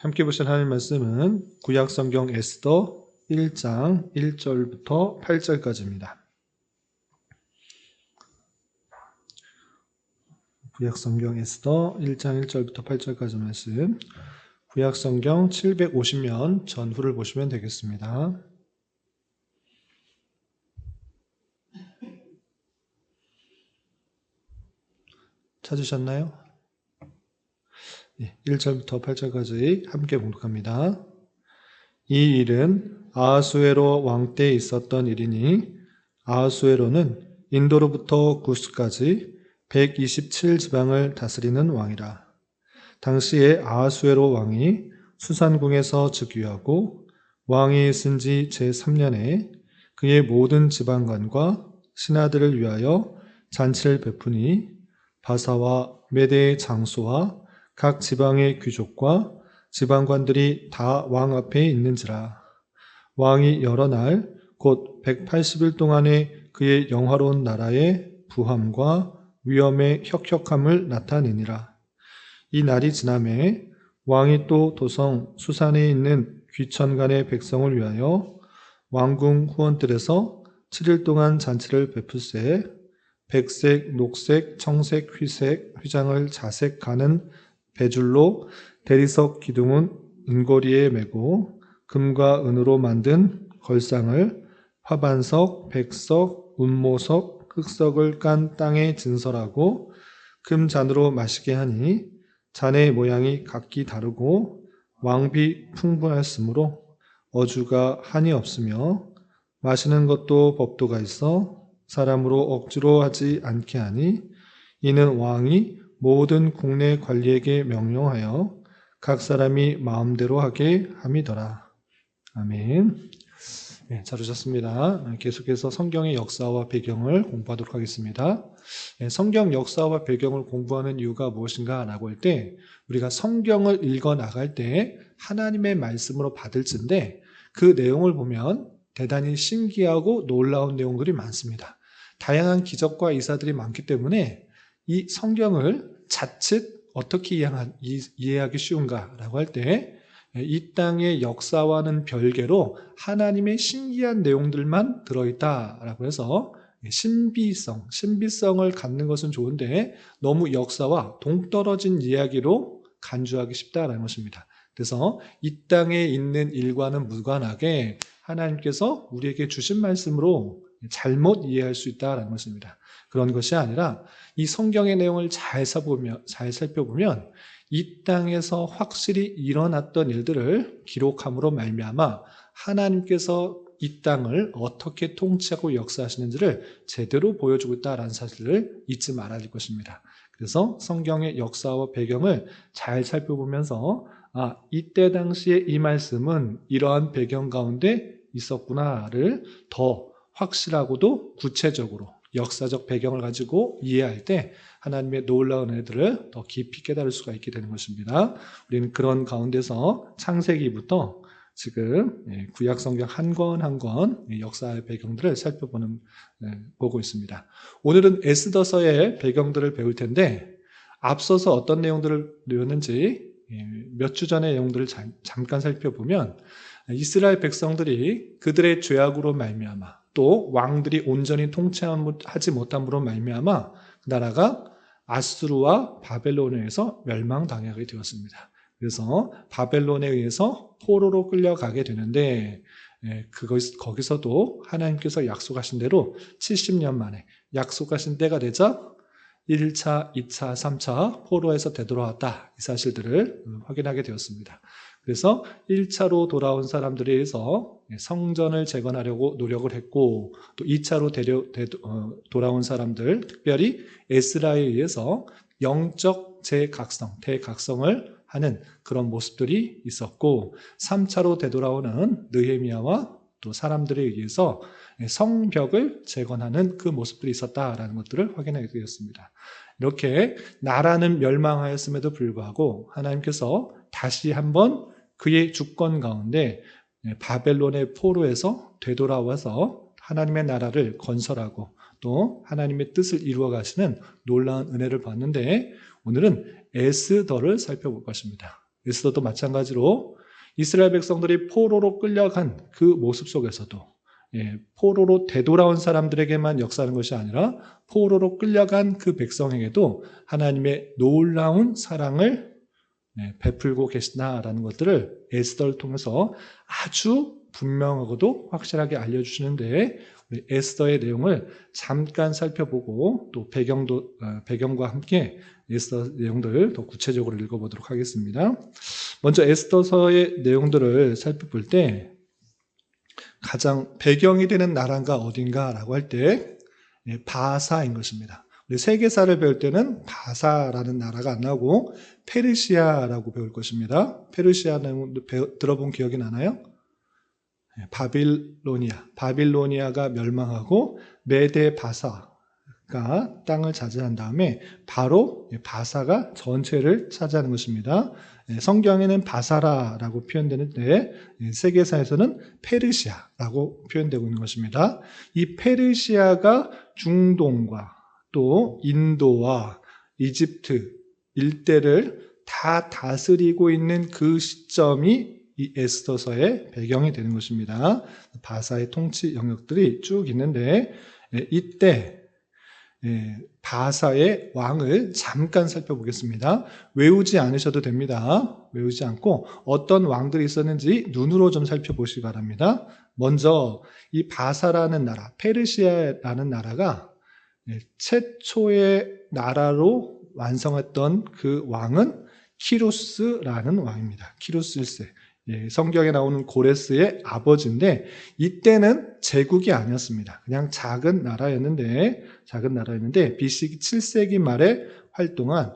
함께 보실 하나님 말씀은 구약성경 에스더 1장 1절부터 8절까지입니다. 구약성경 에스더 1장 1절부터 8절까지 말씀, 구약성경 750면 전후를 보시면 되겠습니다. 찾으셨나요? 1절부터 8절까지 함께 봉독합니다. 이 일은 아하수에로 왕 때에 있었던 일이니 아하수에로는 인도로부터 구스까지 127지방을 다스리는 왕이라. 당시에 아하수에로 왕이 수산궁에서 즉위하고 왕이 쓴 지 제3년에 그의 모든 지방관과 신하들을 위하여 잔치를 베푸니 바사와 메대의 장소와 각 지방의 귀족과 지방관들이 다 왕 앞에 있는지라. 왕이 여러 날 곧 180일 동안에 그의 영화로운 나라의 부함과 위엄의 혁혁함을 나타내니라. 이 날이 지남에 왕이 또 도성 수산에 있는 귀천간의 백성을 위하여 왕궁 후원들에서 7일 동안 잔치를 베풀세 백색, 녹색, 청색, 회색, 휘장을 자색하는 배줄로 대리석 기둥은 은고리에 메고 금과 은으로 만든 걸상을 화반석, 백석, 운모석, 흑석을 깐 땅에 진설하고 금잔으로 마시게 하니 잔의 모양이 각기 다르고 왕비 풍부하였으므로 어주가 한이 없으며 마시는 것도 법도가 있어 사람으로 억지로 하지 않게 하니 이는 왕이 모든 국내 관리에게 명령하여 각 사람이 마음대로 하게 함이더라. 아멘. 네, 잘 오셨습니다. 계속해서 성경의 역사와 배경을 공부하도록 하겠습니다. 성경 역사와 배경을 공부하는 이유가 무엇인가 라고 할 때 우리가 성경을 읽어 나갈 때 하나님의 말씀으로 받을진데 그 내용을 보면 대단히 신기하고 놀라운 내용들이 많습니다. 다양한 기적과 이사들이 많기 때문에 이 성경을 자칫 어떻게 이해하기 쉬운가라고 할 때 이 땅의 역사와는 별개로 하나님의 신기한 내용들만 들어있다라고 해서 신비성을 갖는 것은 좋은데 너무 역사와 동떨어진 이야기로 간주하기 쉽다라는 것입니다. 그래서 이 땅에 있는 일과는 무관하게 하나님께서 우리에게 주신 말씀으로 잘못 이해할 수 있다라는 것입니다. 그런 것이 아니라 이 성경의 내용을 잘 살펴보면 이 땅에서 확실히 일어났던 일들을 기록함으로 말미암아 하나님께서 이 땅을 어떻게 통치하고 역사하시는지를 제대로 보여주고 있다는 사실을 잊지 말아야 할 것입니다. 그래서 성경의 역사와 배경을 잘 살펴보면서 이때 당시에 이 말씀은 이러한 배경 가운데 있었구나를 더 확실하고도 구체적으로 역사적 배경을 가지고 이해할 때 하나님의 놀라운 은혜들을 더 깊이 깨달을 수가 있게 되는 것입니다. 우리는 그런 가운데서 창세기부터 지금 구약성경 한 권 한 권 역사의 배경들을 보고 있습니다. 오늘은 에스더서의 배경들을 배울 텐데 앞서서 어떤 내용들을 배웠는지 몇 주 전의 내용들을 잠깐 살펴보면 이스라엘 백성들이 그들의 죄악으로 말미암아 또 왕들이 온전히 통치하지 못함으로 말미암아 그 나라가 아수르와 바벨론에 의해서 멸망당하게 되었습니다. 그래서 바벨론에 의해서 포로로 끌려가게 되는데 거기서도 하나님께서 약속하신 대로 70년 만에 약속하신 때가 되자 1차, 2차, 3차 포로에서 되돌아왔다. 이 사실들을 확인하게 되었습니다. 그래서 1차로 돌아온 사람들에 의해서 성전을 재건하려고 노력을 했고 또 2차로 돌아온 사람들, 특별히 에스라에 의해서 영적 대각성을 하는 그런 모습들이 있었고 3차로 되돌아오는 느헤미야와 또 사람들에 의해서 성벽을 재건하는 그 모습들이 있었다라는 것들을 확인하게 되었습니다. 이렇게 나라는 멸망하였음에도 불구하고 하나님께서 다시 한번 그의 주권 가운데 바벨론의 포로에서 되돌아와서 하나님의 나라를 건설하고 또 하나님의 뜻을 이루어 가시는 놀라운 은혜를 받는데 오늘은 에스더를 살펴볼 것입니다. 에스더도 마찬가지로 이스라엘 백성들이 포로로 끌려간 그 모습 속에서도 포로로 되돌아온 사람들에게만 역사하는 것이 아니라 포로로 끌려간 그 백성에게도 하나님의 놀라운 사랑을 베풀고 계시다라는 것들을 에스더를 통해서 아주 분명하고도 확실하게 알려주시는데, 우리 에스더의 내용을 잠깐 살펴보고 또 배경과 함께 에스더 내용들을 더 구체적으로 읽어보도록 하겠습니다. 먼저 에스더서의 내용들을 살펴볼 때 가장 배경이 되는 나라가 어딘가라고 할 때 바사인 것입니다. 우리 세계사를 배울 때는 바사라는 나라가 안 나오고 페르시아라고 배울 것입니다. 페르시아는 들어본 기억이 나나요? 바빌로니아가 멸망하고 메데 바사가 땅을 차지한 다음에 바로 바사가 전체를 차지하는 것입니다. 성경에는 바사라라고 표현되는데 세계사에서는 페르시아라고 표현되고 있는 것입니다. 이 페르시아가 중동과 또 인도와 이집트 일대를 다 다스리고 있는 그 시점이 이 에스더서의 배경이 되는 것입니다. 바사의 통치 영역들이 쭉 있는데 이때 바사의 왕을 잠깐 살펴보겠습니다. 외우지 않으셔도 됩니다. 외우지 않고 어떤 왕들이 있었는지 눈으로 좀 살펴보시기 바랍니다. 먼저 이 바사라는 나라, 페르시아라는 나라가 최초의 나라로 완성했던 그 왕은 키루스라는 왕입니다. 키루스 1세. 성경에 나오는 고레스의 아버지인데 이때는 제국이 아니었습니다. 그냥 작은 나라였는데 BC 7세기 말에 활동한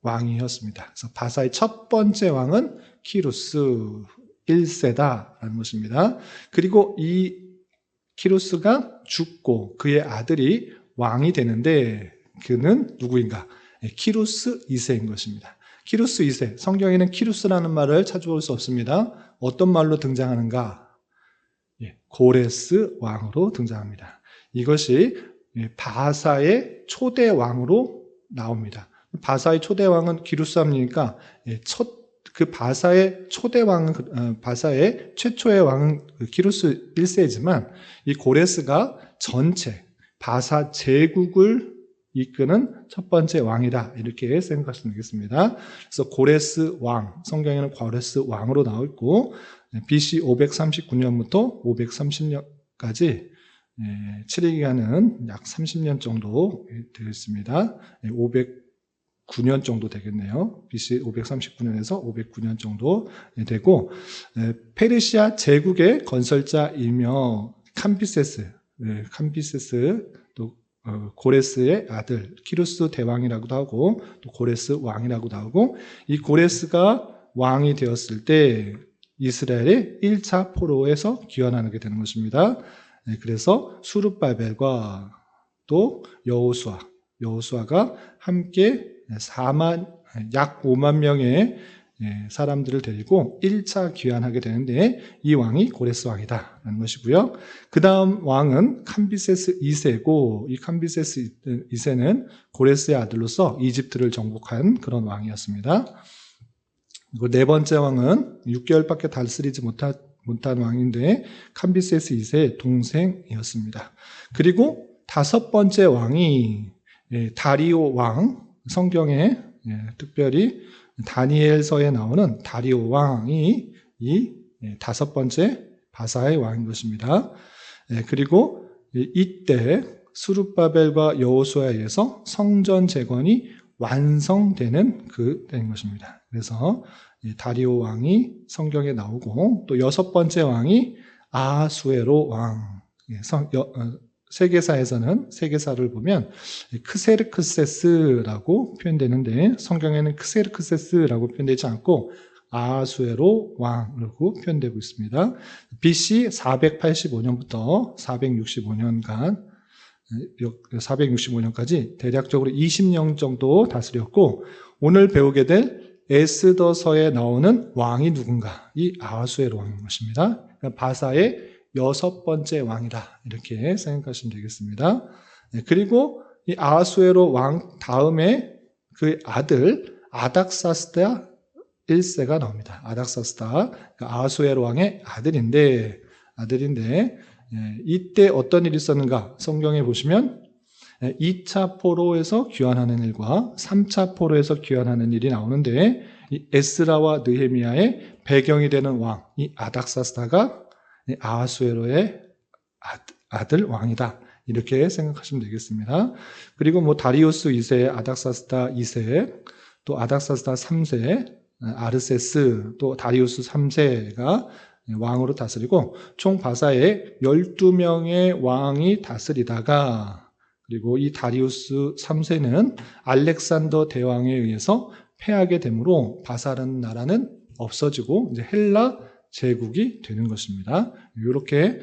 왕이었습니다. 그래서 바사의 첫 번째 왕은 키루스 1세다라는 것입니다. 그리고 이 키루스가 죽고 그의 아들이 왕이 되는데 그는 누구인가? 키루스 2세인 것입니다. 키루스 2세, 성경에는 키루스라는 말을 찾아볼 수 없습니다. 어떤 말로 등장하는가? 고레스 왕으로 등장합니다. 이것이 바사의 초대 왕으로 나옵니다. 바사의 초대 왕은 키루스 왕이니까 그 바사의 초대 왕은 바사의 최초의 왕은 키루스 1세지만 이 고레스가 전체 바사 제국을 이끄는 첫 번째 왕이다, 이렇게 생각하시면 되겠습니다. 그래서 고레스 왕, 성경에는 고레스 왕으로 나와 있고 BC 539년부터 530년까지 7일 기간은 약 30년 정도 되겠습니다. 509년 정도 되겠네요. BC 539년에서 509년 정도 되고 페르시아 제국의 건설자이며 캄비세스 또 고레스의 아들 키루스 대왕이라고도 하고 또 고레스 왕이라고도 하고, 이 고레스가 왕이 되었을 때 이스라엘의 1차 포로에서 귀환하게 되는 것입니다. 그래서 수룹바벨과 또 여호수아가 함께 약 5만 명의 사람들을 데리고 1차 귀환하게 되는데 이 왕이 고레스 왕이다라는 것이고요. 그 다음 왕은 캄비세스 2세고 이 캄비세스 2세는 고레스의 아들로서 이집트를 정복한 그런 왕이었습니다. 그리고 네 번째 왕은 6개월밖에 다스리지 못한 왕인데 캄비세스 2세의 동생이었습니다. 그리고 다섯 번째 왕이 다리오 왕, 성경에 특별히 다니엘서에 나오는 다리오 왕이 이 다섯 번째 바사의 왕인 것입니다. 그리고 이때 수룹바벨과 여호수아에 의해서 성전 재건이 완성되는 된 것입니다. 그래서 다리오 왕이 성경에 나오고 또 여섯 번째 왕이 아하수에로 왕. 세계사에서는 세계사를 보면 크세르크세스라고 표현되는데 성경에는 크세르크세스라고 표현되지 않고 아하수에로 왕으로 표현되고 있습니다. BC 485년부터 465년까지 대략적으로 20년 정도 다스렸고, 오늘 배우게 될 에스더서에 나오는 왕이 누군가? 이 아하수에로 왕인 것입니다. 그러니까 바사의 여섯 번째 왕이다, 이렇게 생각하시면 되겠습니다. 그리고 이 아하수에로 왕 다음에 그 아들 아닥사스다 1세가 나옵니다. 아닥사스다 아하수에로 왕의 아들인데 이때 어떤 일이 있었는가? 성경에 보시면 2차 포로에서 귀환하는 일과 3차 포로에서 귀환하는 일이 나오는데 이 에스라와 느헤미야의 배경이 되는 왕, 이 아닥사스다가 아하수에로의 아들 왕이다. 이렇게 생각하시면 되겠습니다. 그리고 뭐 다리우스 2세, 아닥사스다 2세, 또 아닥사스다 3세, 아르세스, 또 다리우스 3세가 왕으로 다스리고 총 바사에 12명의 왕이 다스리다가 그리고 이 다리우스 3세는 알렉산더 대왕에 의해서 패하게 되므로 바사라는 나라는 없어지고 이제 헬라 제국이 되는 것입니다. 이렇게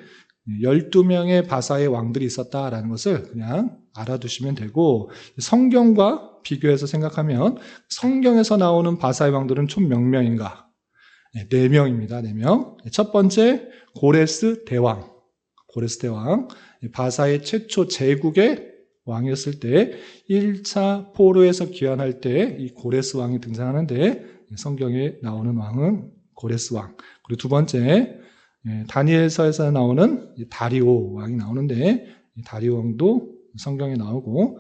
12명의 바사의 왕들이 있었다라는 것을 그냥 알아두시면 되고 성경과 비교해서 생각하면 성경에서 나오는 바사의 왕들은 총 몇 명인가? 4명입니다. 4명. 첫 번째 고레스 대왕. 바사의 최초 제국의 왕이었을 때 1차 포로에서 귀환할 때 이 고레스 왕이 등장하는데 성경에 나오는 왕은 고레스 왕. 그리고 두 번째 다니엘서에서 나오는 다리오 왕이 나오는데 다리오 왕도 성경에 나오고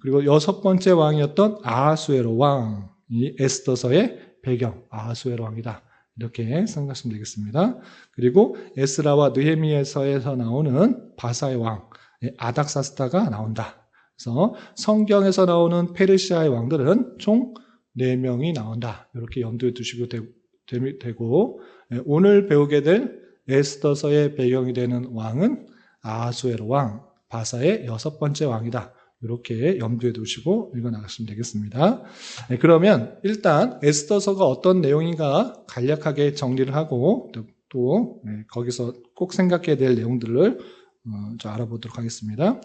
그리고 여섯 번째 왕이었던 아하수에로 왕, 이 에스더서의 배경 아하수에로 왕이다. 이렇게 생각하시면 되겠습니다. 그리고 에스라와 느헤미야서에서 나오는 바사의 왕 아닥사스다가 나온다. 그래서 성경에서 나오는 페르시아의 왕들은 총 4명이 나온다. 이렇게 염두에 두시고 되고 오늘 배우게 될 에스더서의 배경이 되는 왕은 아하수에로 왕, 바사의 6번째 왕이다. 이렇게 염두에 두시고 읽어나가시면 되겠습니다. 그러면 일단 에스더서가 어떤 내용인가 간략하게 정리를 하고 또 거기서 꼭 생각해야 될 내용들을 좀 알아보도록 하겠습니다.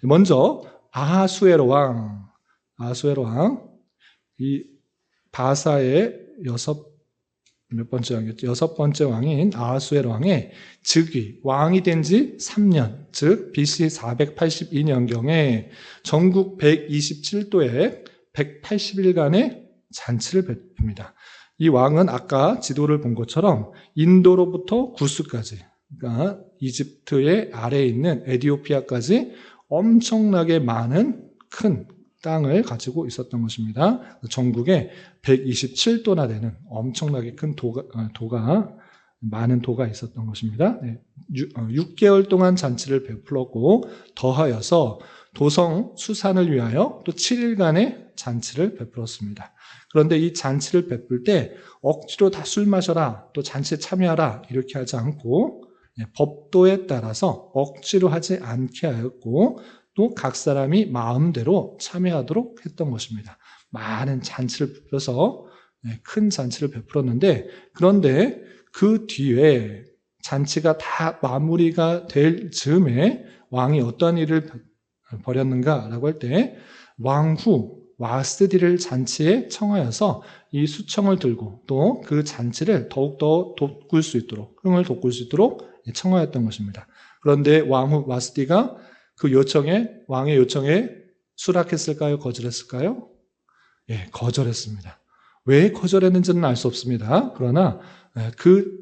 먼저 아하수에로 왕, 이 바사의 몇 번째 왕이었죠? 6번째 왕인 아하수에로 왕의 즉위, 왕이 된 지 3년, 즉 BC 482년경에 전국 127도에 180일간의 잔치를 베풉니다. 이 왕은 아까 지도를 본 것처럼 인도로부터 구스까지, 그러니까 이집트의 아래에 있는 에디오피아까지 엄청나게 많은 큰 땅을 가지고 있었던 것입니다. 전국에 127도나 되는 엄청나게 큰 많은 도가 있었던 것입니다. 6개월 동안 잔치를 베풀었고 더하여서 도성 수산을 위하여 또 7일간의 잔치를 베풀었습니다. 그런데 이 잔치를 베풀 때 억지로 다 술 마셔라, 또 잔치에 참여하라 이렇게 하지 않고 법도에 따라서 억지로 하지 않게 하였고 또 각 사람이 마음대로 참여하도록 했던 것입니다. 많은 잔치를 베풀어서 큰 잔치를 베풀었는데 그런데 그 뒤에 잔치가 다 마무리가 될 즈음에 왕이 어떤 일을 벌였는가라고 할 때 왕후 와스디를 잔치에 청하여서 이 수청을 들고 또 그 잔치를 더욱더 돋굴 수 있도록 흥을 돋굴 수 있도록 청하였던 것입니다. 그런데 왕후 와스디가 그 왕의 요청에 수락했을까요? 거절했을까요? 예, 거절했습니다. 왜 거절했는지는 알 수 없습니다. 그러나 그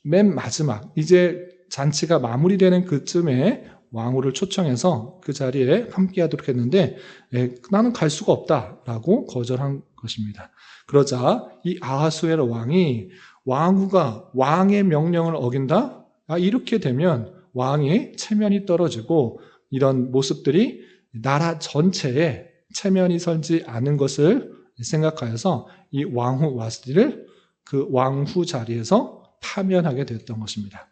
맨 마지막 이제 잔치가 마무리되는 그쯤에 왕후를 초청해서 그 자리에 함께하도록 했는데 나는 갈 수가 없다라고 거절한 것입니다. 그러자 이 아하수에로 왕이 왕후가 왕의 명령을 어긴다? 이렇게 되면 왕의 체면이 떨어지고 이런 모습들이 나라 전체에 체면이 설지 않은 것을 생각하여서 이 왕후 와스디를 그 왕후 자리에서 파면하게 됐던 것입니다.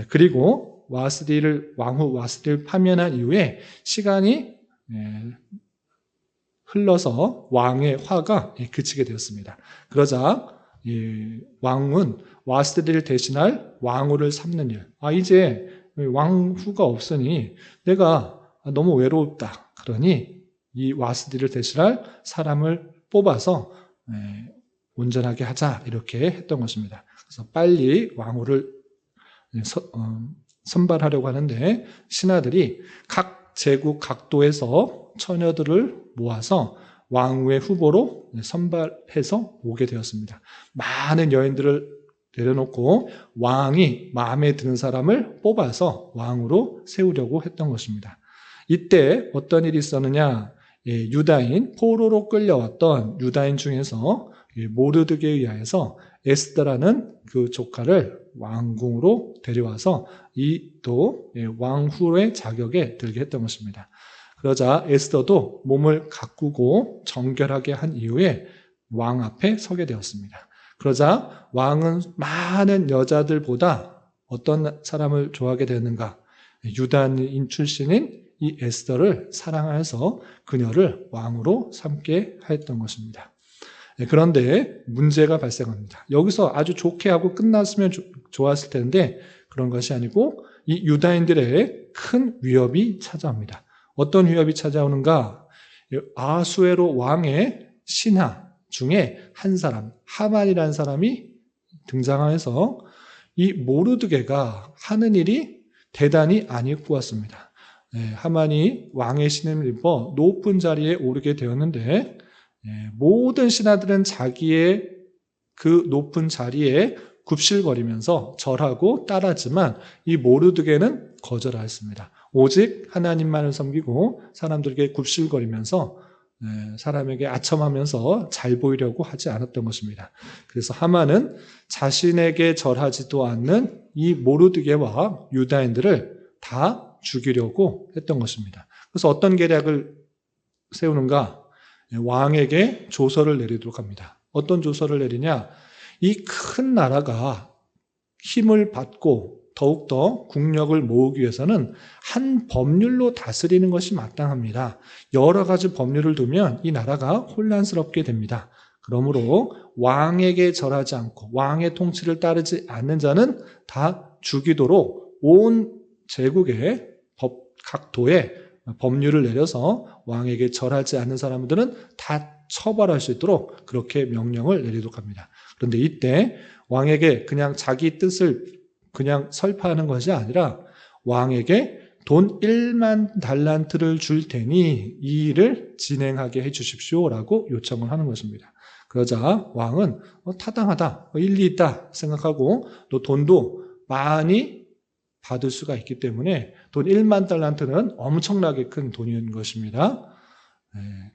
그리고 왕후 와스디를 파면한 이후에 시간이 흘러서 왕의 화가 그치게 되었습니다. 그러자 왕은 와스디를 대신할 왕후를 삼는 일. 이제 왕후가 없으니 내가 너무 외롭다. 그러니 이 와스디를 대신할 사람을 뽑아서 온전하게 하자 이렇게 했던 것입니다. 그래서 빨리 왕후를 선발하려고 하는데 신하들이 각 제국 각도에서 처녀들을 모아서 왕후의 후보로 선발해서 오게 되었습니다. 많은 여인들을 내려놓고 왕이 마음에 드는 사람을 뽑아서 왕으로 세우려고 했던 것입니다. 이때 어떤 일이 있었느냐? 유다인, 포로로 끌려왔던 유다인 중에서 모르드게에 의하여서 에스더라는 그 조카를 왕궁으로 데려와서 이 또 왕후의 자격에 들게 했던 것입니다. 그러자 에스더도 몸을 가꾸고 정결하게 한 이후에 왕 앞에 서게 되었습니다. 그러자 왕은 많은 여자들보다 어떤 사람을 좋아하게 되었는가? 유다인 출신인 이 에스더를 사랑하여서 그녀를 왕으로 삼게 하였던 것입니다. 그런데 문제가 발생합니다. 여기서 아주 좋게 하고 끝났으면 좋았을 텐데 그런 것이 아니고 이 유다인들의 큰 위협이 찾아옵니다. 어떤 위협이 찾아오는가? 아수에로 왕의 신하 중에 한 사람, 하만이라는 사람이 등장하여서 이 모르드게가 하는 일이 대단히 안 입고 왔습니다. 하만이 왕의 신임을 입어 높은 자리에 오르게 되었는데 모든 신하들은 자기의 그 높은 자리에 굽실거리면서 절하고 따랐지만 이 모르드게는 거절하였습니다. 오직 하나님만을 섬기고 사람들에게 굽실거리면서 사람에게 아첨하면서 잘 보이려고 하지 않았던 것입니다. 그래서 하만은 자신에게 절하지도 않는 이 모르드게와 유다인들을 다 죽이려고 했던 것입니다. 그래서 어떤 계략을 세우는가? 왕에게 조서를 내리도록 합니다. 어떤 조서를 내리냐? 이 큰 나라가 힘을 받고 더욱더 국력을 모으기 위해서는 한 법률로 다스리는 것이 마땅합니다. 여러 가지 법률을 두면 이 나라가 혼란스럽게 됩니다. 그러므로 왕에게 절하지 않고 왕의 통치를 따르지 않는 자는 다 죽이도록 온 제국의 각 도에 법률을 내려서 왕에게 절하지 않는 사람들은 다 처벌할 수 있도록 그렇게 명령을 내리도록 합니다. 그런데 이때 왕에게 그냥 자기 뜻을 그냥 설파하는 것이 아니라 왕에게 돈 1만 달란트를 줄 테니 이 일을 진행하게 해 주십시오라고 요청을 하는 것입니다. 그러자 왕은 타당하다, 일리 있다 생각하고 또 돈도 많이 받을 수가 있기 때문에 돈 1만 달란트는 엄청나게 큰 돈인 것입니다.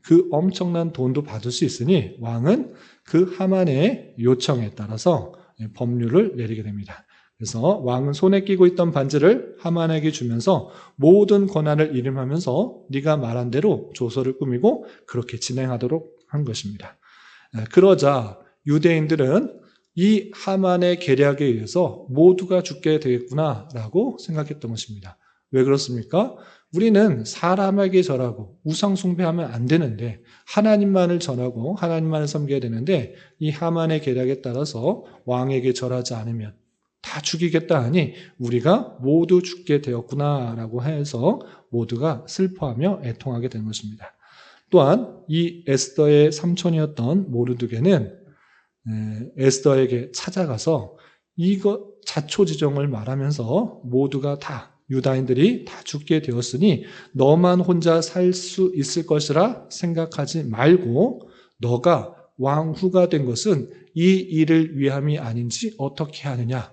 그 엄청난 돈도 받을 수 있으니 왕은 그 하만의 요청에 따라서 법률을 내리게 됩니다. 그래서 왕은 손에 끼고 있던 반지를 하만에게 주면서 모든 권한을 이름하면서 네가 말한 대로 조서를 꾸미고 그렇게 진행하도록 한 것입니다. 그러자 유대인들은 이 하만의 계략에 의해서 모두가 죽게 되겠구나라고 생각했던 것입니다. 왜 그렇습니까? 우리는 사람에게 절하고 우상 숭배하면 안 되는데 하나님만을 전하고 하나님만을 섬겨야 되는데 이 하만의 계략에 따라서 왕에게 절하지 않으면 다 죽이겠다 하니 우리가 모두 죽게 되었구나라고 해서 모두가 슬퍼하며 애통하게 된 것입니다. 또한 이 에스더의 삼촌이었던 모르드게는 에스더에게 찾아가서 이거 자초지종을 말하면서 모두가 다 유다인들이 다 죽게 되었으니 너만 혼자 살 수 있을 것이라 생각하지 말고 너가 왕후가 된 것은 이 일을 위함이 아닌지 어떻게 하느냐.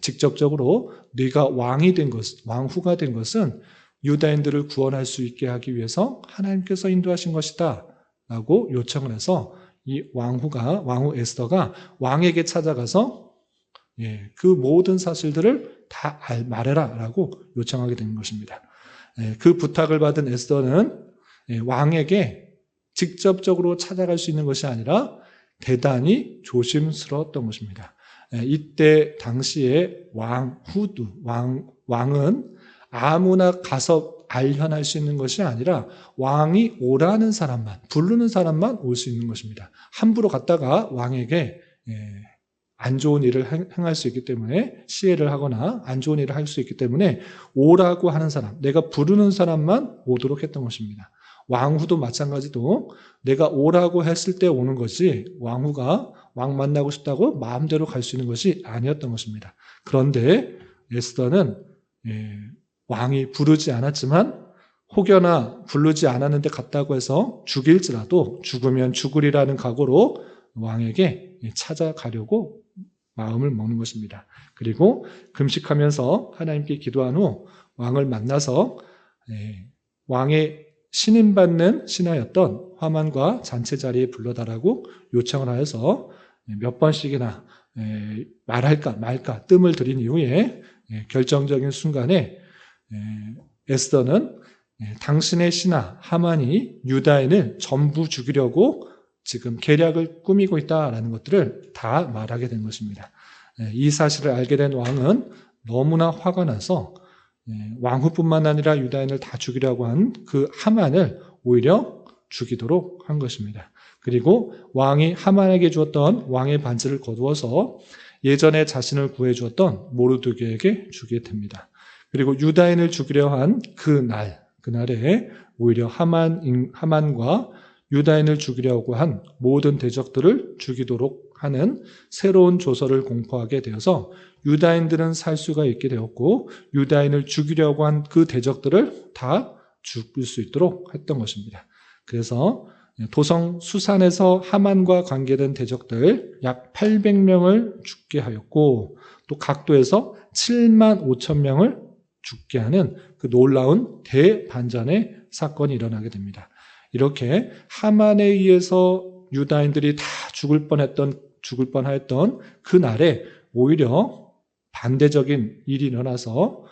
직접적으로 네가 왕후가 된 것은 유다인들을 구원할 수 있게 하기 위해서 하나님께서 인도하신 것이다 라고 요청을 해서 이 왕후 에스더가 왕에게 찾아가서 그 모든 사실들을 다 말해라 라고 요청하게 된 것입니다. 그 부탁을 받은 에스더는 왕에게 직접적으로 찾아갈 수 있는 것이 아니라 대단히 조심스러웠던 것입니다. 이때 당시에 왕은 아무나 가서 알현할 수 있는 것이 아니라 왕이 오라는 사람만, 부르는 사람만 올 수 있는 것입니다. 함부로 갔다가 왕에게 안 좋은 일을 행할 수 있기 때문에 시해를 하거나 안 좋은 일을 할 수 있기 때문에 오라고 하는 사람, 내가 부르는 사람만 오도록 했던 것입니다. 왕후도 마찬가지도 내가 오라고 했을 때 오는 것이 왕후가 왕 만나고 싶다고 마음대로 갈 수 있는 것이 아니었던 것입니다. 그런데 에스더는 왕이 부르지 않았지만 혹여나 부르지 않았는데 갔다고 해서 죽일지라도 죽으면 죽으리라는 각오로 왕에게 찾아가려고 마음을 먹는 것입니다. 그리고 금식하면서 하나님께 기도한 후 왕을 만나서 왕의 신임받는 신하였던 하만과 잔치 자리에 불러달라고 요청을 하여서 몇 번씩이나 말할까 말까 뜸을 들인 이후에 결정적인 순간에 에스더는 당신의 신하 하만이 유다인을 전부 죽이려고 지금 계략을 꾸미고 있다라는 것들을 다 말하게 된 것입니다. 이 사실을 알게 된 왕은 너무나 화가 나서 왕후뿐만 아니라 유다인을 다 죽이려고 한 그 하만을 오히려 죽이도록 한 것입니다. 그리고 왕이 하만에게 주었던 왕의 반지를 거두어서 예전에 자신을 구해주었던 모르드게에게 주게 됩니다. 그리고 유다인을 죽이려 한 그날에 오히려 하만과 유다인을 죽이려고 한 모든 대적들을 죽이도록 하는 새로운 조서를 공포하게 되어서 유다인들은 살 수가 있게 되었고 유다인을 죽이려고 한 그 대적들을 다 죽일 수 있도록 했던 것입니다. 그래서 도성 수산에서 하만과 관계된 대적들 약 800명을 죽게 하였고 또 각도에서 7만 5천 명을 죽게 하는 그 놀라운 대반전의 사건이 일어나게 됩니다. 이렇게 하만에 의해서 유다인들이 다 죽을 뻔하였던 그 날에 오히려 반대적인 일이 일어나서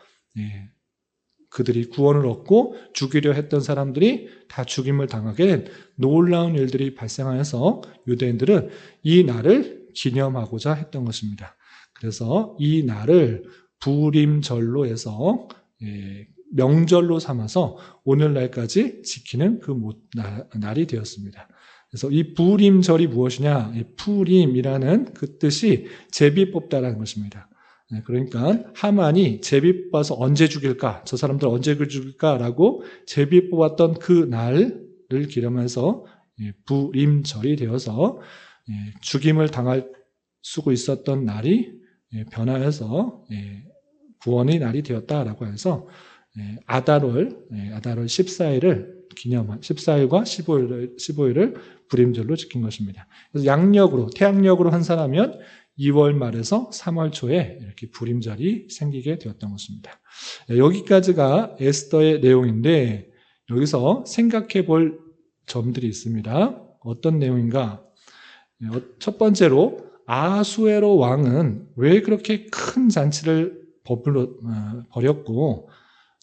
그들이 구원을 얻고 죽이려 했던 사람들이 다 죽임을 당하게 된 놀라운 일들이 발생하여서 유대인들은 이 날을 기념하고자 했던 것입니다. 그래서 이 날을 부림절로 해서 명절로 삼아서 오늘날까지 지키는 그 날이 되었습니다. 그래서 이 부림절이 무엇이냐? 이 푸림이라는 그 뜻이 제비 뽑다라는 것입니다. 그러니까 하만이 제비 뽑아서 언제 죽일까? 저 사람들 언제 죽일까라고 제비 뽑았던 그 날을 기념해서 부림절이 되어서 죽임을 당할 수 있었던 날이 변화해서 구원의 날이 되었다라고 해서 아달월 14일을 기념한 14일과 15일을 부림절로 지킨 것입니다. 그래서 양력으로 태양력으로 환산하면 2월 말에서 3월 초에 이렇게 부림절이 생기게 되었던 것입니다. 여기까지가 에스더의 내용인데 여기서 생각해 볼 점들이 있습니다. 어떤 내용인가? 첫 번째로 아하수에로 왕은 왜 그렇게 큰 잔치를 벌였고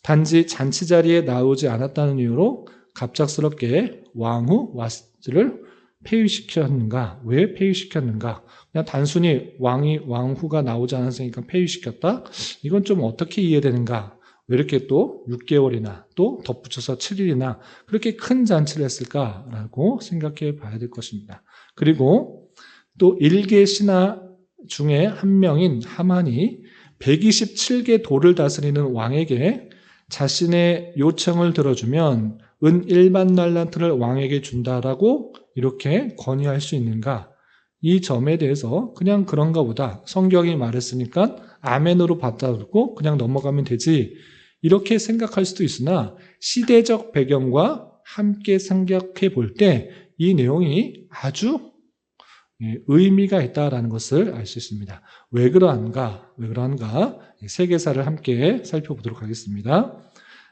단지 잔치 자리에 나오지 않았다는 이유로 갑작스럽게 왕후 와스를 폐위시켰는가? 왜 폐위시켰는가? 그냥 단순히 왕후가 나오지 않았으니까 폐위시켰다? 이건 좀 어떻게 이해되는가? 왜 이렇게 또 6개월이나 또 덧붙여서 7일이나 그렇게 큰 잔치를 했을까라고 생각해 봐야 될 것입니다. 그리고 또 일개 신하 중에 한 명인 하만이 127개 도를 다스리는 왕에게 자신의 요청을 들어주면 은 1만 달란트를 왕에게 준다라고 이렇게 건의할 수 있는가? 이 점에 대해서 그냥 그런가 보다. 성경이 말했으니까 아멘으로 받아들고 그냥 넘어가면 되지. 이렇게 생각할 수도 있으나 시대적 배경과 함께 생각해 볼 때 이 내용이 아주 의미가 있다라는 것을 알 수 있습니다. 왜 그러한가? 세계사를 함께 살펴보도록 하겠습니다.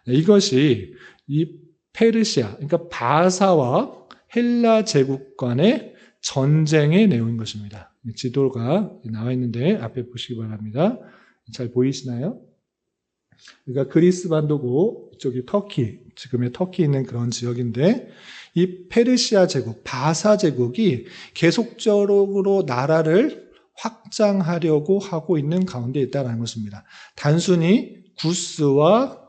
이것이 이 페르시아, 그러니까 바사와 헬라 제국 간의 전쟁의 내용인 것입니다. 지도가 나와 있는데 앞에 보시기 바랍니다. 잘 보이시나요? 그러니까 그리스 반도고 이쪽이 터키, 지금의 터키 있는 그런 지역인데 이 페르시아 제국, 바사 제국이 계속적으로 나라를 확장하려고 하고 있는 가운데 있다는 것입니다. 단순히 구스와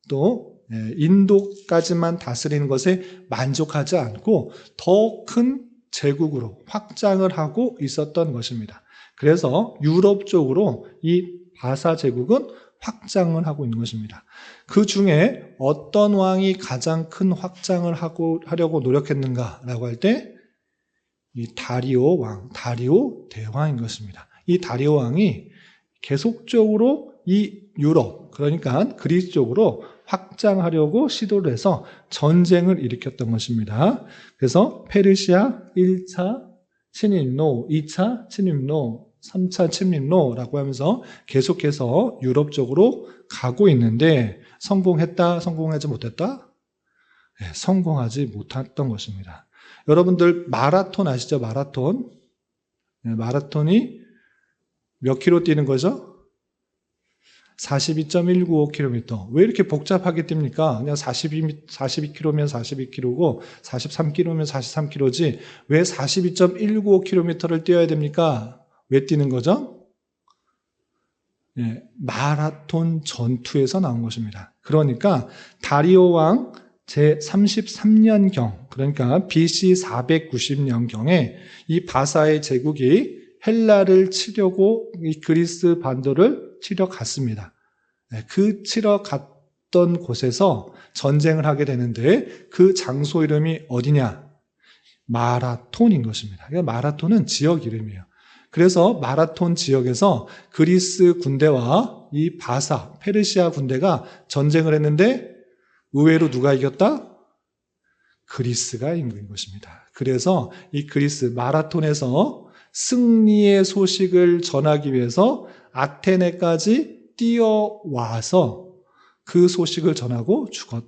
또 인도까지만 다스리는 것에 만족하지 않고 더 큰 제국으로 확장을 하고 있었던 것입니다. 그래서 유럽 쪽으로 이 바사 제국은 확장을 하고 있는 것입니다. 그 중에 어떤 왕이 가장 큰 확장을 하려고 노력했는가라고 할 때 이 다리오 왕, 다리오 대왕인 것입니다. 이 다리오 왕이 계속적으로 이 유럽, 그러니까 그리스 쪽으로 확장하려고 시도를 해서 전쟁을 일으켰던 것입니다. 그래서 페르시아 1차 침입로, 2차 침입로, 3차 침입로라고 하면서 계속해서 유럽 쪽으로 가고 있는데 성공했다, 성공하지 못했다? 네, 성공하지 못했던 것입니다. 여러분들 마라톤 아시죠? 마라톤. 네, 마라톤이 몇 킬로 뛰는 거죠? 42.195km. 왜 이렇게 복잡하게 뜁니까? 그냥 42km면 42km고 43km면 43km지 왜 42.195km를 뛰어야 됩니까? 왜 뛰는 거죠? 네, 마라톤 전투에서 나온 것입니다. 그러니까 다리오 왕 제33년경, 그러니까 BC 490년경에 이 바사의 제국이 헬라를 치려고 이 그리스 반도를 치러 갔습니다. 그 치러 갔던 곳에서 전쟁을 하게 되는데 그 장소 이름이 어디냐? 마라톤인 것입니다. 마라톤은 지역 이름이에요. 그래서 마라톤 지역에서 그리스 군대와 이 바사, 페르시아 군대가 전쟁을 했는데 의외로 누가 이겼다? 그리스가 이긴 것입니다. 그래서 이 그리스 마라톤에서 승리의 소식을 전하기 위해서 아테네까지 뛰어와서 그 소식을 전하고 죽은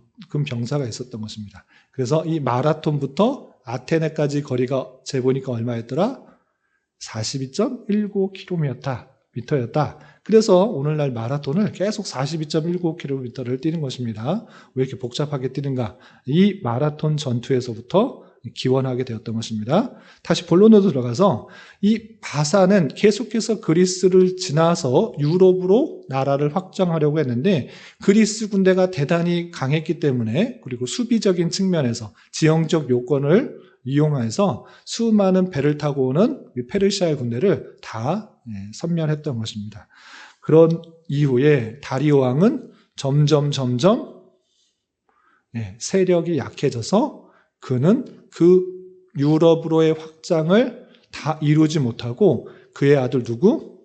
병사가 있었던 것입니다. 그래서 이 마라톤부터 아테네까지 거리가 재보니까 얼마였더라? 42.195km였다. 그래서 오늘날 마라톤을 계속 42.195km를 뛰는 것입니다. 왜 이렇게 복잡하게 뛰는가? 이 마라톤 전투에서부터 기원하게 되었던 것입니다. 다시 본론으로 들어가서 이 바사는 계속해서 그리스를 지나서 유럽으로 나라를 확장하려고 했는데 그리스 군대가 대단히 강했기 때문에 그리고 수비적인 측면에서 지형적 요건을 이용해서 수많은 배를 타고 오는 페르시아의 군대를 다 섬멸했던 것입니다. 그런 이후에 다리오 왕은 점점 세력이 약해져서 그는 그 유럽으로의 확장을 다 이루지 못하고 그의 아들 누구?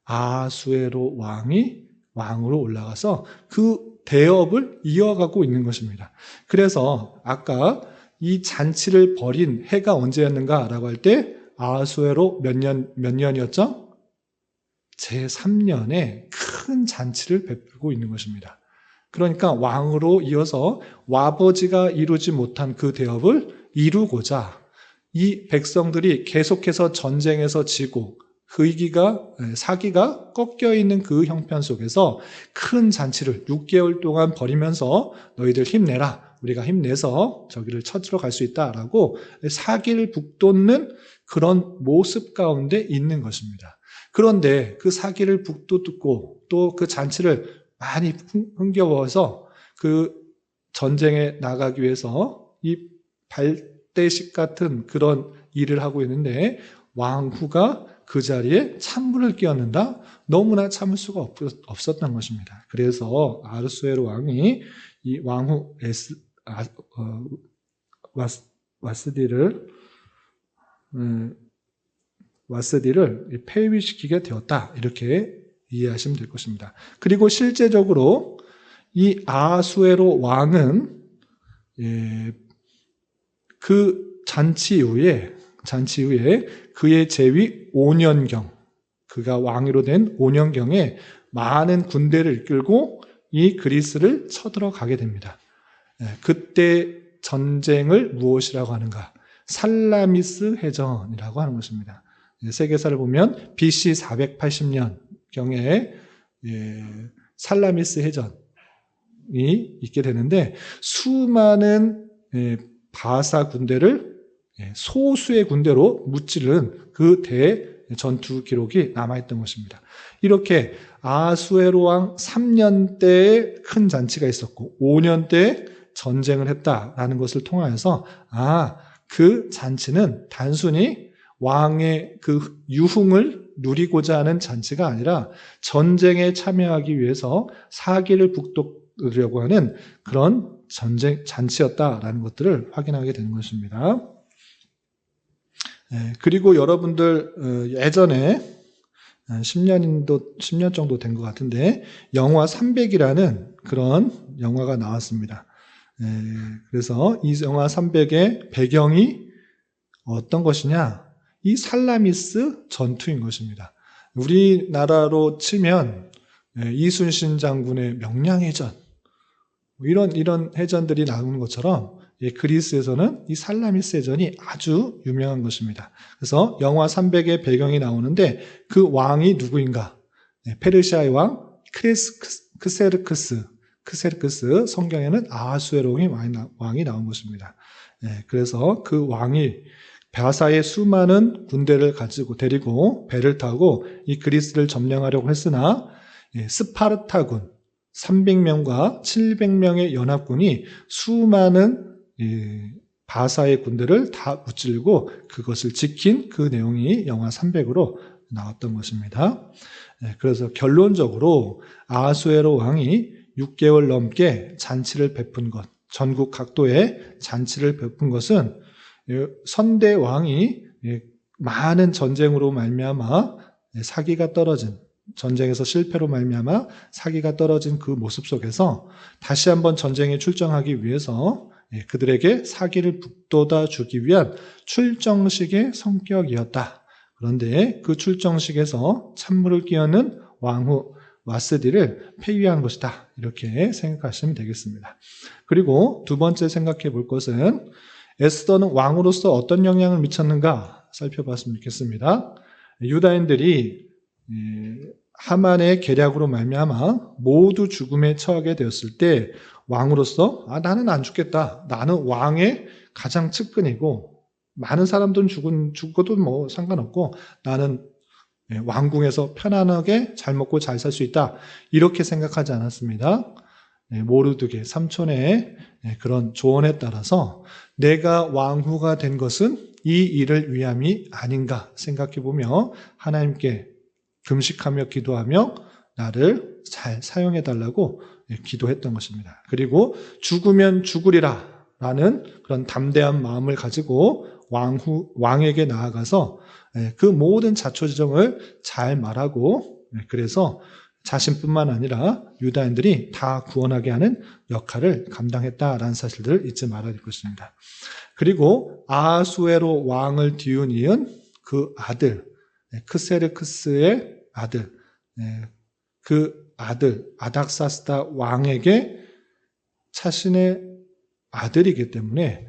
아수에로 왕이 왕으로 올라가서 그 대업을 이어가고 있는 것입니다. 그래서 아까 이 잔치를 벌인 해가 언제였는가라고 할 때 아수에로 몇 년이었죠? 제3년에 큰 잔치를 베풀고 있는 것입니다. 그러니까 왕으로 이어서 와버지가 이루지 못한 그 대업을 이루고자 이 백성들이 계속해서 전쟁에서 지고 사기가 꺾여 있는 그 형편 속에서 큰 잔치를 6개월 동안 벌이면서 너희들 힘내라. 우리가 힘내서 저기를 쳐들어 갈 수 있다라고 사기를 북돋는 그런 모습 가운데 있는 것입니다. 그런데 그 사기를 북돋고 또 그 잔치를 많이 흥겨워서 그 전쟁에 나가기 위해서 이 발대식 같은 그런 일을 하고 있는데 왕후가 그 자리에 찬물을 끼얹는다? 너무나 참을 수가 없었던 것입니다. 그래서 아르수에로 왕이 이 왕후 와스디를 폐위시키게 되었다. 이렇게 이해하시면 될 것입니다. 그리고 실제적으로 이 아수에로 왕은 그 잔치 이후에 그의 재위 5년경, 그가 왕위로 된 5년경에 많은 군대를 이끌고 이 그리스를 쳐들어가게 됩니다. 그때 전쟁을 무엇이라고 하는가? 살라미스 해전이라고 하는 것입니다. 세계사를 보면 BC 480년경에 살라미스 해전이 있게 되는데 수많은 바사 군대를 소수의 군대로 무찌른 그 대전투 기록이 남아있던 것입니다. 이렇게 아수에로 왕 3년 때에 큰 잔치가 있었고 5년 때에 전쟁을 했다라는 것을 통하여서 그 잔치는 단순히 왕의 그 유흥을 누리고자 하는 잔치가 아니라 전쟁에 참여하기 위해서 사기를 북돋으려고 하는 그런 전쟁 잔치였다라는 것들을 확인하게 되는 것입니다. 그리고 여러분들 예전에 한 10년 정도 된 것 같은데 영화 300이라는 그런 영화가 나왔습니다. 그래서 이 영화 300의 배경이 어떤 것이냐? 이 살라미스 전투인 것입니다. 우리나라로 치면 이순신 장군의 명량해전 이런 해전들이 나오는 것처럼 그리스에서는 이 살라미스 해전이 아주 유명한 것입니다. 그래서 영화 300의 배경이 나오는데 그 왕이 누구인가? 페르시아의 왕 크세르크스, 성경에는 아하수에로의 왕이 나온 것입니다. 그래서 그 왕이 바사의 수많은 군대를 데리고 배를 타고 이 그리스를 점령하려고 했으나 스파르타군 300명과 700명의 연합군이 수많은 바사의 군대를 다 무찌르고 그것을 지킨 그 내용이 영화 300으로 나왔던 것입니다. 그래서 결론적으로 아하수에로 왕이 6개월 넘게 잔치를 베푼 것, 전국 각도에 잔치를 베푼 것은 선대 왕이 많은 전쟁으로 말미암아 사기가 떨어진 전쟁에서 실패로 말미암아 사기가 떨어진 그 모습 속에서 다시 한번 전쟁에 출정하기 위해서 그들에게 사기를 북돋아 주기 위한 출정식의 성격이었다. 그런데 그 출정식에서 찬물을 끼얹는 왕후 와스디를 폐위한 것이다. 이렇게 생각하시면 되겠습니다. 그리고 두 번째 생각해 볼 것은 에스더는 왕으로서 어떤 영향을 미쳤는가 살펴봤으면 좋겠습니다. 유다인들이 하만의 계략으로 말미암아 모두 죽음에 처하게 되었을 때 왕으로서 나는 안 죽겠다. 나는 왕의 가장 측근이고 많은 사람들은 죽어도 뭐 상관없고 나는 왕궁에서 편안하게 잘 먹고 잘 살 수 있다. 이렇게 생각하지 않았습니다. 모르드게 삼촌의 그런 조언에 따라서 내가 왕후가 된 것은 이 일을 위함이 아닌가 생각해보며 하나님께 금식하며 기도하며 나를 잘 사용해달라고 기도했던 것입니다. 그리고 죽으면 죽으리라 라는 그런 담대한 마음을 가지고 왕에게 나아가서 그 모든 자초지종을 잘 말하고 그래서 자신뿐만 아니라 유다인들이 다 구원하게 하는 역할을 감당했다라는 사실들을 잊지 말아야 될 것입니다. 그리고 아하수에로 왕을 뒤이은 그 아들 크세르크스의 아들 그 아들 아닥사스다 왕에게 자신의 아들이기 때문에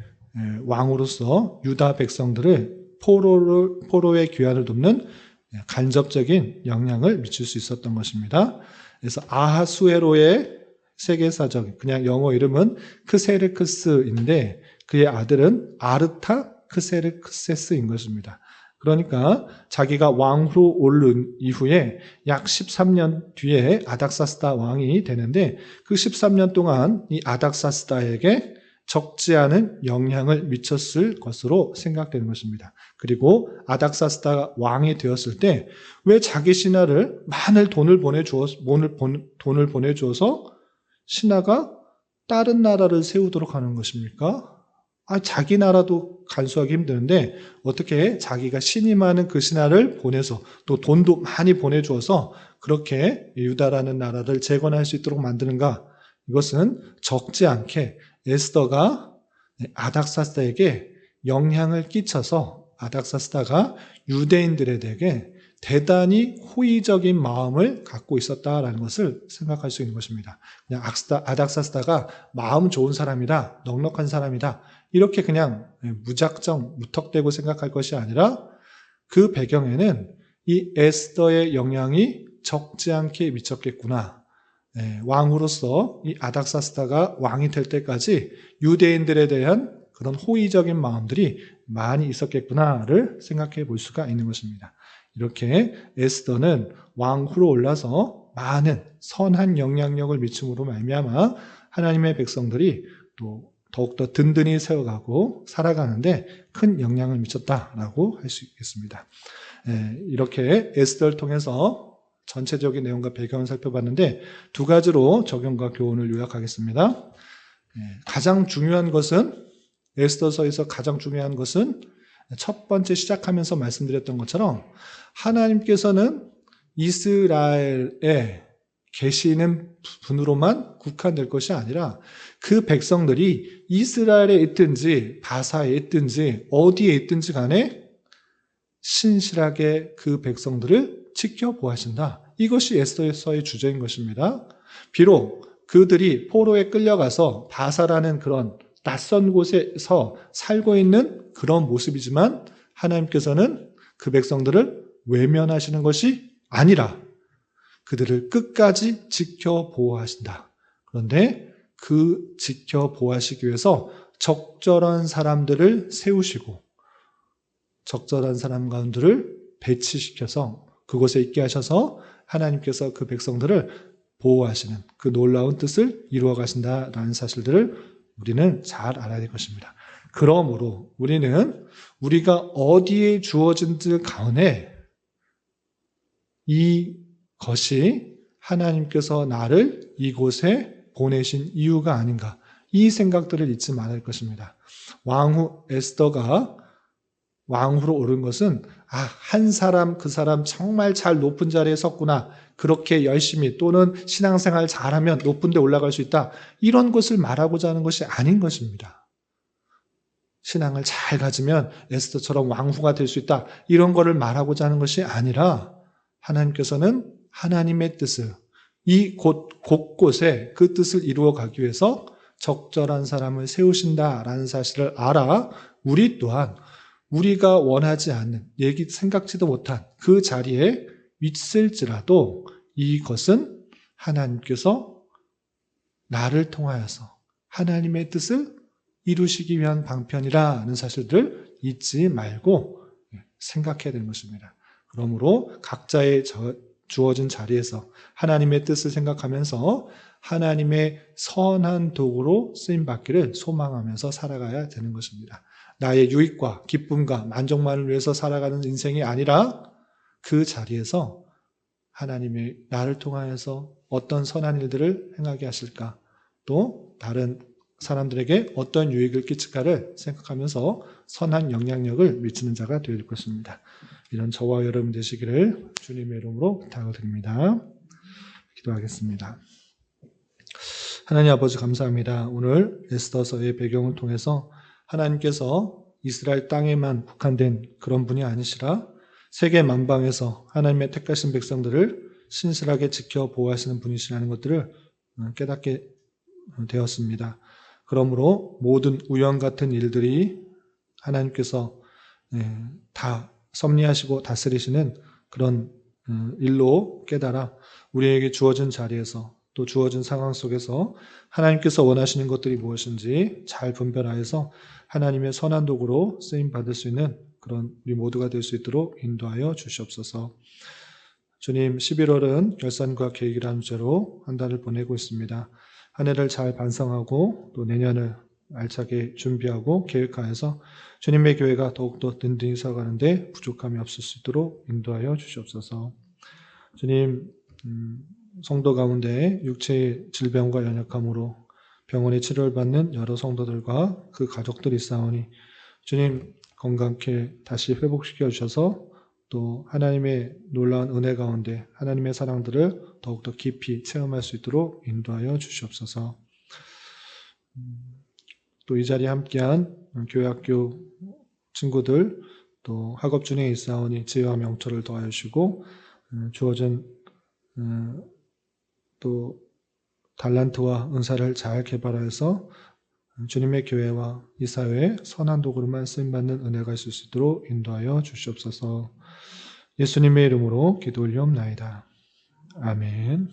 왕으로서 유다 백성들을 포로의 귀환을 돕는 간접적인 영향을 미칠 수 있었던 것입니다. 그래서 아하수에로의 세계사적 그냥 영어 이름은 크세르크스인데 그의 아들은 아르타 크세르크세스인 것입니다. 그러니까 자기가 왕으로 오른 이후에 약 13년 뒤에 아닥사스다 왕이 되는데 그 13년 동안 이 아닥사스다에게 적지 않은 영향을 미쳤을 것으로 생각되는 것입니다. 그리고 아닥사스다가 왕이 되었을 때 왜 자기 신하를 많은 돈을 보내주어서 신하가 다른 나라를 세우도록 하는 것입니까? 자기 나라도 간수하기 힘드는데 어떻게 자기가 신임하는 그 신하를 보내서 또 돈도 많이 보내주어서 그렇게 유다라는 나라를 재건할 수 있도록 만드는가? 이것은 적지 않게 에스더가 아닥사스다에게 영향을 끼쳐서 아닥사스다가 유대인들에게 대단히 호의적인 마음을 갖고 있었다라는 것을 생각할 수 있는 것입니다. 그냥 아닥사스다가 마음 좋은 사람이다, 넉넉한 사람이다 이렇게 그냥 무작정 무턱대고 생각할 것이 아니라 그 배경에는 이 에스더의 영향이 적지 않게 미쳤겠구나. 왕으로서 이 아닥사스다가 왕이 될 때까지 유대인들에 대한 그런 호의적인 마음들이 많이 있었겠구나를 생각해 볼 수가 있는 것입니다. 이렇게 에스더는 왕후로 올라서 많은 선한 영향력을 미침으로 말미암아 하나님의 백성들이 또 더욱더 든든히 세워가고 살아가는데 큰 영향을 미쳤다라고 할 수 있겠습니다. 이렇게 에스더를 통해서 전체적인 내용과 배경을 살펴봤는데 두 가지로 적용과 교훈을 요약하겠습니다. 가장 중요한 것은 에스더서에서 가장 중요한 것은 첫 번째 시작하면서 말씀드렸던 것처럼 하나님께서는 이스라엘에 계시는 분으로만 국한될 것이 아니라 그 백성들이 이스라엘에 있든지 바사에 있든지 어디에 있든지 간에 신실하게 그 백성들을 지켜보아신다. 이것이 에스더서의 주제인 것입니다. 비록 그들이 포로에 끌려가서 바사라는 그런 낯선 곳에서 살고 있는 그런 모습이지만 하나님께서는 그 백성들을 외면하시는 것이 아니라 그들을 끝까지 지켜보호하신다. 그런데 그 지켜보호하시기 위해서 적절한 사람들을 세우시고 적절한 사람 가운데를 배치시켜서 그곳에 있게 하셔서 하나님께서 그 백성들을 보호하시는 그 놀라운 뜻을 이루어 가신다라는 사실들을 우리는 잘 알아야 될 것입니다. 그러므로 우리는 우리가 어디에 주어진 들 가운데 이것이 하나님께서 나를 이곳에 보내신 이유가 아닌가, 이 생각들을 잊지 말아야 할 것입니다. 왕후 에스더가 왕후로 오른 것은 한 사람 그 사람 정말 잘 높은 자리에 섰구나, 그렇게 열심히 또는 신앙생활 잘하면 높은 데 올라갈 수 있다, 이런 것을 말하고자 하는 것이 아닌 것입니다. 신앙을 잘 가지면 에스더처럼 왕후가 될 수 있다, 이런 거를 말하고자 하는 것이 아니라 하나님께서는 하나님의 뜻을 이 곳곳에 그 뜻을 이루어 가기 위해서 적절한 사람을 세우신다라는 사실을 알아 우리 또한 우리가 원하지 않는, 생각지도 못한 그 자리에 있을지라도 이것은 하나님께서 나를 통하여서 하나님의 뜻을 이루시기 위한 방편이라는 사실들을 잊지 말고 생각해야 되는 것입니다. 그러므로 각자의 주어진 자리에서 하나님의 뜻을 생각하면서 하나님의 선한 도구로 쓰임받기를 소망하면서 살아가야 되는 것입니다. 나의 유익과 기쁨과 만족만을 위해서 살아가는 인생이 아니라 그 자리에서 하나님이 나를 통하여서 어떤 선한 일들을 행하게 하실까, 또 다른 사람들에게 어떤 유익을 끼칠까를 생각하면서 선한 영향력을 미치는 자가 되어야 될 것입니다. 이런 저와 여러분 되시기를 주님의 이름으로 부탁을 드립니다. 기도하겠습니다. 하나님 아버지 감사합니다. 오늘 에스더서의 배경을 통해서 하나님께서 이스라엘 땅에만 국한된 그런 분이 아니시라 세계 만방에서 하나님의 택하신 백성들을 신실하게 지켜 보호하시는 분이시라는 것들을 깨닫게 되었습니다. 그러므로 모든 우연 같은 일들이 하나님께서 다 섭리하시고 다스리시는 그런 일로 깨달아 우리에게 주어진 자리에서 또 주어진 상황 속에서 하나님께서 원하시는 것들이 무엇인지 잘 분별하여서 하나님의 선한 도구로 쓰임받을 수 있는 그런 우리 모두가 될 수 있도록 인도하여 주시옵소서. 주님, 11월은 결산과 계획이라는 주제로 한 달을 보내고 있습니다. 한 해를 잘 반성하고 또 내년을 알차게 준비하고 계획하여서 주님의 교회가 더욱더 든든히 서가는데 부족함이 없을 수 있도록 인도하여 주시옵소서. 주님, 성도 가운데 육체의 질병과 연약함으로 병원에 치료를 받는 여러 성도들과 그 가족들이 있사오니 주님 건강케 다시 회복시켜 주셔서 또 하나님의 놀라운 은혜 가운데 하나님의 사랑들을 더욱더 깊이 체험할 수 있도록 인도하여 주시옵소서. 또 이 자리에 함께한 교회학교 친구들 또 학업 중에 있사오니 지혜와 명철을 더하여 주시고 주어진 또 달란트와 은사를 잘 개발하여서 주님의 교회와 이 사회에 선한 도구로만 쓰임받는 은혜가 있을 수 있도록 인도하여 주시옵소서. 예수님의 이름으로 기도 올리옵나이다. 아멘.